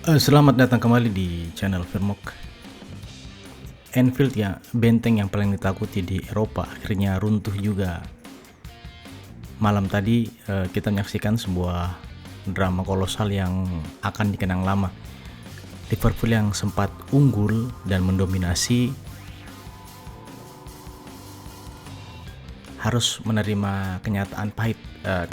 Selamat datang kembali di channel Firmok. Anfield ya, benteng yang paling ditakuti di Eropa, akhirnya runtuh juga. Malam tadi kita menyaksikan sebuah drama kolosal yang akan dikenang lama. Liverpool yang sempat unggul dan mendominasi harus menerima kenyataan pahit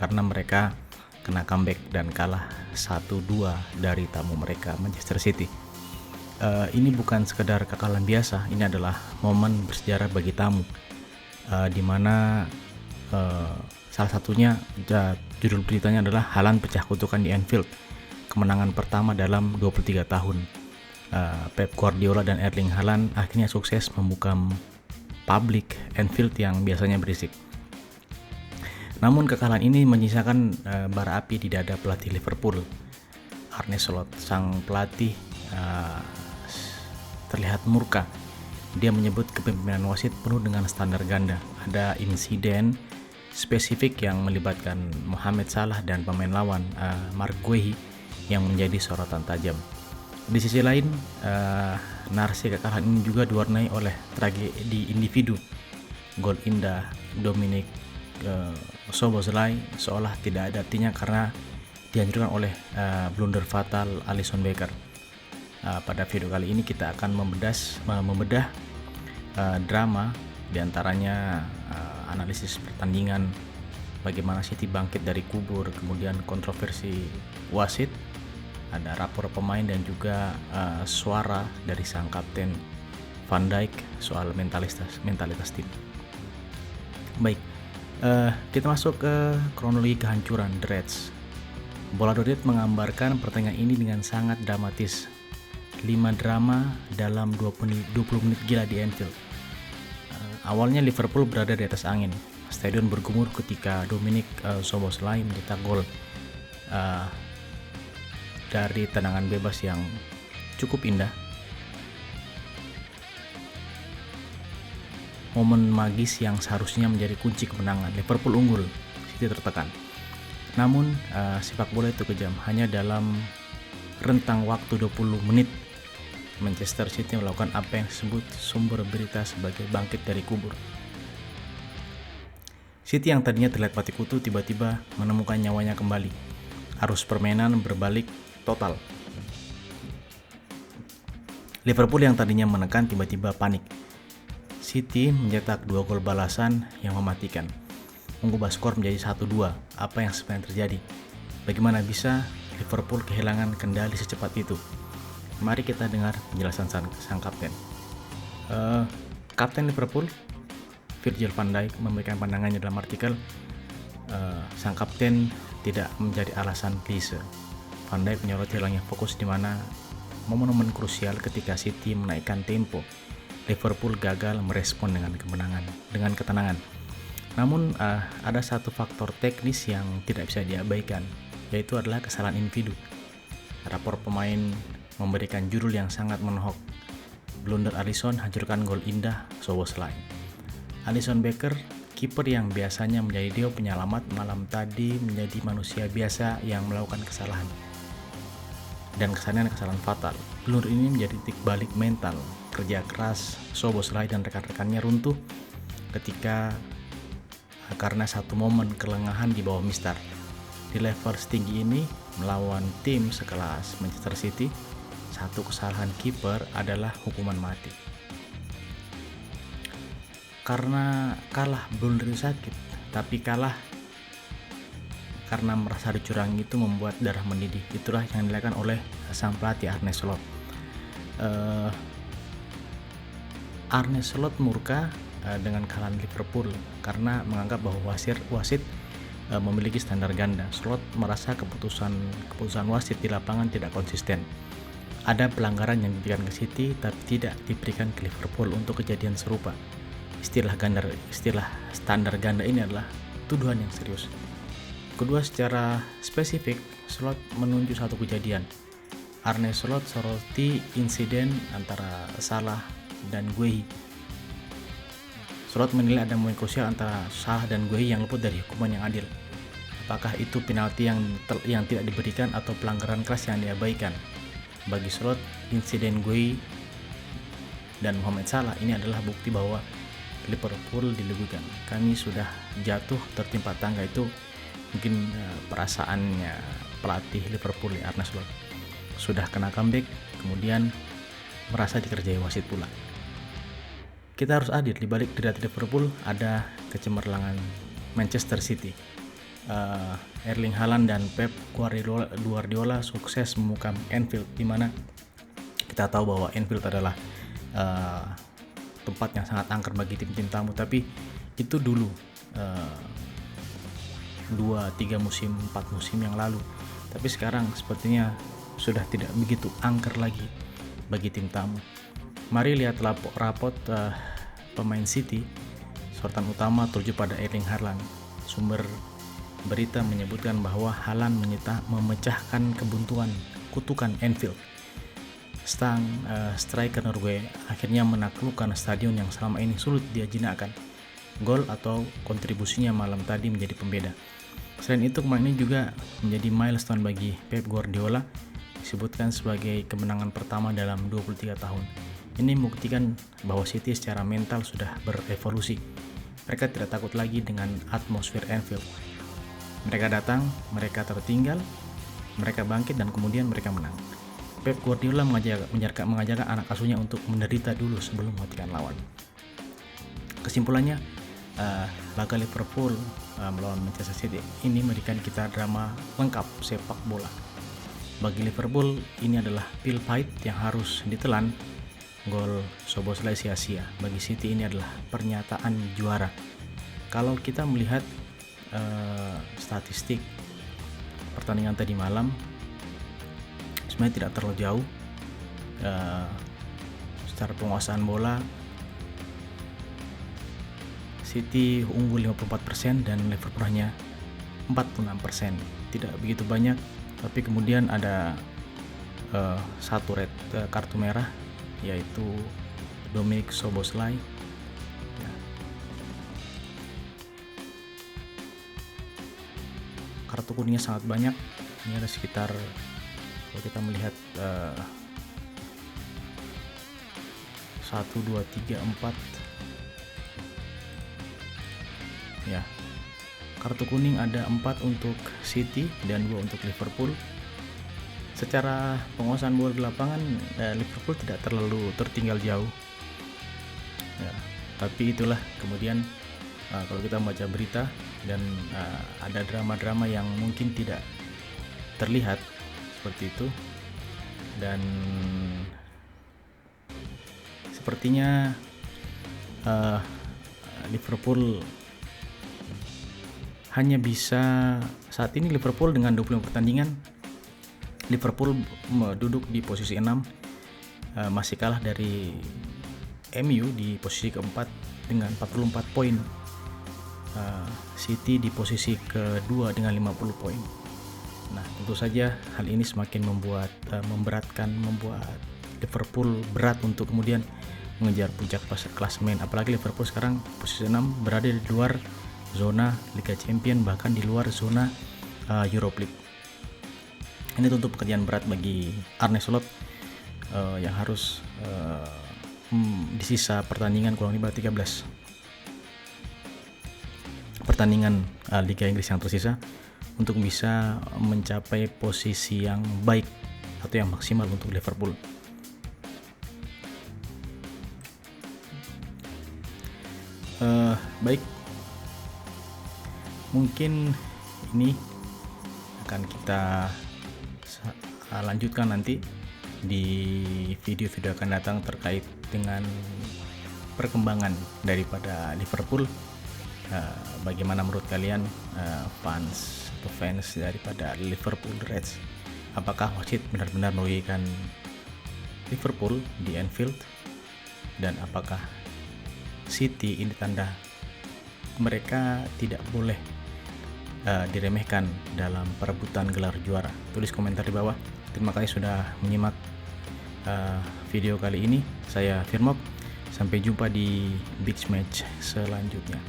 karena mereka kena comeback dan kalah 1-2 dari tamu mereka, Manchester City. Ini bukan sekedar kekalahan biasa, ini adalah momen bersejarah bagi tamu, di mana salah satunya judul beritanya adalah Haaland pecah kutukan di Anfield, kemenangan pertama dalam 23 tahun. Pep Guardiola dan Erling Haaland akhirnya sukses membuka publik Anfield yang biasanya berisik. Namun kekalahan ini menyisakan bara api di dada pelatih Liverpool, Arne Slot. Sang pelatih terlihat murka. Dia menyebut kepemimpinan wasit penuh dengan standar ganda. Ada insiden spesifik yang melibatkan Mohamed Salah dan pemain lawan Marc Guehi yang menjadi sorotan tajam. Di sisi lain, narasi kekalahan ini juga diwarnai oleh tragedi individu. Gol indah Dominic Szoboszlai seolah tidak ada artinya karena dihancurkan oleh blunder fatal Alisson Becker. Pada video kali ini kita akan membedah drama, diantaranya analisis pertandingan, bagaimana City bangkit dari kubur, kemudian kontroversi wasit, ada rapor pemain dan juga suara dari sang kapten Van Dijk soal mentalitas tim. Baik, kita masuk ke kronologi kehancuran The Reds. Bola.net menggambarkan pertandingan ini dengan sangat dramatis. 5 drama dalam 20 menit gila di Anfield. Awalnya Liverpool berada di atas angin. Stadion bergumur ketika Dominic Szoboszlai mencetak gol dari tendangan bebas yang cukup indah. Momen magis yang seharusnya menjadi kunci kemenangan. Liverpool unggul, City tertekan. Namun sepak bola itu kejam. Hanya dalam rentang waktu 20 menit Manchester City melakukan apa yang disebut sumber berita sebagai bangkit dari kubur. City yang tadinya terlihat mati kutu tiba-tiba menemukan nyawanya kembali. Arus permainan berbalik total. Liverpool yang tadinya menekan tiba-tiba panik. City mencetak 2 gol balasan yang mematikan, mengubah skor menjadi 1-2. Apa yang sebenarnya terjadi? Bagaimana bisa Liverpool kehilangan kendali secepat itu? Mari kita dengar penjelasan sang kapten. Kapten Liverpool, Virgil van Dijk, memberikan pandangannya dalam artikel, sang kapten tidak menjadi alasan klise. Van Dijk menyoroti hilangnya fokus di mana momen-momen krusial ketika City menaikkan tempo, Liverpool gagal merespon dengan ketenangan. Namun ada satu faktor teknis yang tidak bisa diabaikan, yaitu adalah kesalahan individu. Rapor pemain memberikan judul yang sangat menohok. Blunder Alisson hancurkan gol indah Szoboszlai. Alisson Becker, kiper yang biasanya menjadi dewa penyelamat, malam tadi menjadi manusia biasa yang melakukan kesalahan. Dan kesalahan fatal. Blunder ini menjadi titik balik mental. Kerja keras Szoboszlai dan rekan-rekannya runtuh karena satu momen kelengahan di bawah mistar. Di level setinggi ini, melawan tim sekelas Manchester City, satu kesalahan kiper adalah hukuman mati. Karena kalah blunder itu sakit, tapi kalah karena merasa dicurangi itu membuat darah mendidih. Itulah yang dilakukan oleh sang pelatih Arne Slot. Arne Slot murka dengan kekalahan Liverpool karena menganggap bahwa wasit memiliki standar ganda. Slot merasa keputusan wasit di lapangan tidak konsisten. Ada pelanggaran yang diberikan ke City tapi tidak diberikan ke Liverpool untuk kejadian serupa. Istilah standar ganda ini adalah tuduhan yang serius. Kedua, secara spesifik, Slot menunjuk satu kejadian. Arne Slot soroti insiden antara Salah dan Guehi. Slot menilai ada momen krusial antara Salah dan Guehi yang luput dari hukuman yang adil. Apakah itu penalti yang tidak diberikan atau pelanggaran keras yang diabaikan? bagi Slot, insiden Guehi dan Mohamed Salah ini adalah bukti bahwa Liverpool dilegukan. Kami sudah jatuh tertimpa tangga, itu mungkin perasaannya pelatih Liverpool Arne Slot. Sudah kena comeback, kemudian merasa dikerjai wasit pula. Kita harus adil, di balik derita Liverpool ada kecemerlangan Manchester City. Erling Haaland dan Pep Guardiola sukses memukam Anfield, di mana kita tahu bahwa Anfield adalah tempat yang sangat angker bagi tim-tim tamu. Tapi itu dulu 2-3 musim, 4 musim yang lalu. Tapi sekarang sepertinya sudah tidak begitu angker lagi bagi tim tamu. Mari lihat rapot pemain City. Sorotan utama tertuju pada Erling Haaland. Sumber berita menyebutkan bahwa Haaland memecahkan kebuntuan kutukan Anfield. Striker Norway akhirnya menaklukkan stadion yang selama ini sulit dia jinakkan. Gol atau kontribusinya malam tadi menjadi pembeda. Selain itu, kemarin ini juga menjadi milestone bagi Pep Guardiola, disebutkan sebagai kemenangan pertama dalam 23 tahun. Ini membuktikan bahwa City secara mental sudah berevolusi. Mereka tidak takut lagi dengan atmosfer Anfield. Mereka datang, mereka tertinggal, mereka bangkit, dan kemudian mereka menang. Pep Guardiola mengajarkan anak asuhnya untuk menderita dulu sebelum mematikan lawan. Kesimpulannya, laga Liverpool melawan Manchester City ini memberikan kita drama lengkap sepak bola. Bagi Liverpool ini adalah pil pahit yang harus ditelan. Gol Szoboszlai sia-sia. Bagi City ini adalah pernyataan juara. Kalau kita melihat statistik pertandingan tadi malam, sebenarnya tidak terlalu jauh. Secara penguasaan bola, City unggul 54% dan Liverpool hanya 46%. Tidak begitu banyak, tapi kemudian ada satu kartu merah, yaitu Dominik Szoboszlai. Ya. Kartu kuningnya sangat banyak. Ini ada sekitar, kalau kita melihat 1, 2, 3, 4, ya, kartu kuning ada 4 untuk City dan 2 untuk Liverpool. Secara penguasaan bola di lapangan, Liverpool tidak terlalu tertinggal jauh, ya, tapi itulah kemudian kalau kita membaca berita dan ada drama-drama yang mungkin tidak terlihat seperti itu, dan sepertinya Liverpool hanya bisa, saat ini Liverpool dengan 25 pertandingan, Liverpool duduk di posisi 6, masih kalah dari MU di posisi keempat dengan 44 poin. City di posisi kedua dengan 50 poin. Nah, tentu saja hal ini semakin membuat Liverpool berat untuk kemudian mengejar puncak klasemen. Apalagi Liverpool sekarang posisi 6, berada di luar zona Liga Champions, bahkan di luar zona Europa League. Ini tentu pekerjaan berat bagi Arne Slot yang harus di sisa pertandingan kurang lebih 13 pertandingan Liga Inggris yang tersisa untuk bisa mencapai posisi yang baik atau yang maksimal untuk Liverpool. Baik, mungkin ini akan kita lanjutkan nanti di video-video akan datang terkait dengan perkembangan daripada Liverpool. Bagaimana menurut kalian fans daripada Liverpool Reds? Apakah wasit benar-benar merugikan Liverpool di Anfield? Dan apakah City ini tanda mereka tidak boleh diremehkan dalam perebutan gelar juara? Tulis komentar di bawah. Terima kasih sudah menyimak video kali ini. Saya Firmop. Sampai jumpa di Big Match selanjutnya.